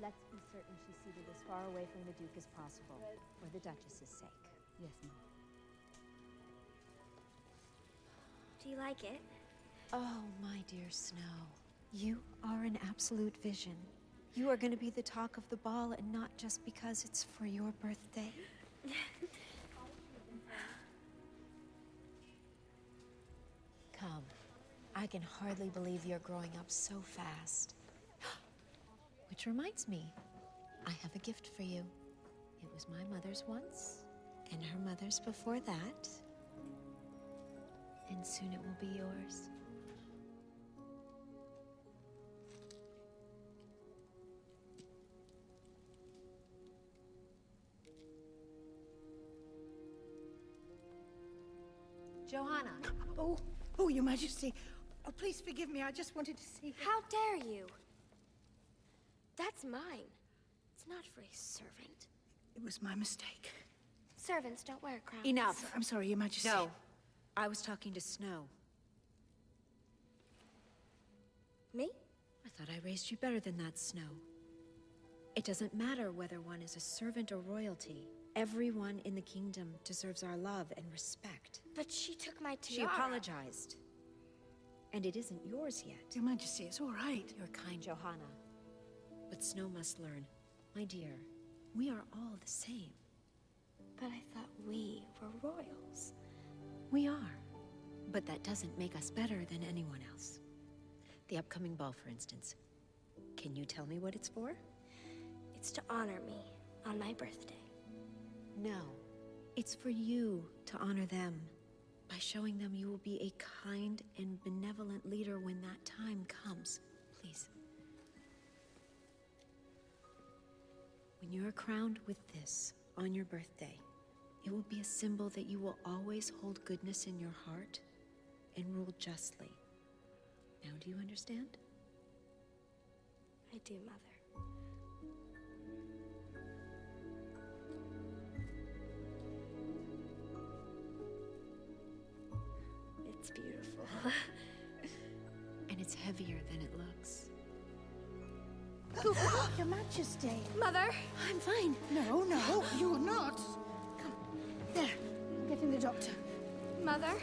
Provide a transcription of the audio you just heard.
let's be certain she's seated as far away from the Duke as possible, for the Duchess's sake. Yes, Mom. Do you like it? Oh, my dear Snow. You are an absolute vision. You are going to be the talk of the ball, and not just because it's for your birthday. Come. I can hardly believe you're growing up so fast. Which reminds me, I have a gift for you. It was my mother's once, and her mother's before that. And soon it will be yours. Johanna. Oh, Your Majesty. Oh, please forgive me. I just wanted to see... How dare you? That's mine. It's not for a servant. It was my mistake. Servants don't wear crowns. Enough. I'm sorry, Your Majesty. No. I was talking to Snow. Me? I thought I raised you better than that, Snow. It doesn't matter whether one is a servant or royalty. Everyone in the kingdom deserves our love and respect. But she took my She tiara. apologized. And it isn't yours yet. Your Majesty, it's all right. You're kind, Johanna. But Snow must learn. My dear, we are all the same. But I thought we were royals. We are. But that doesn't make us better than anyone else. The upcoming ball, for instance. Can you tell me what it's for? It's to honor me on my birthday. No. It's for you to honor them. By showing them you will be a kind and benevolent leader when that time comes. Please. When you are crowned with this on your birthday, it will be a symbol that you will always hold goodness in your heart and rule justly. Now, do you understand? I do, Mother. It's beautiful. And it's heavier than it looks. Oh, Your Majesty. Mother! I'm fine. No, no, you're not. Come. There. I'm getting the doctor. Mother!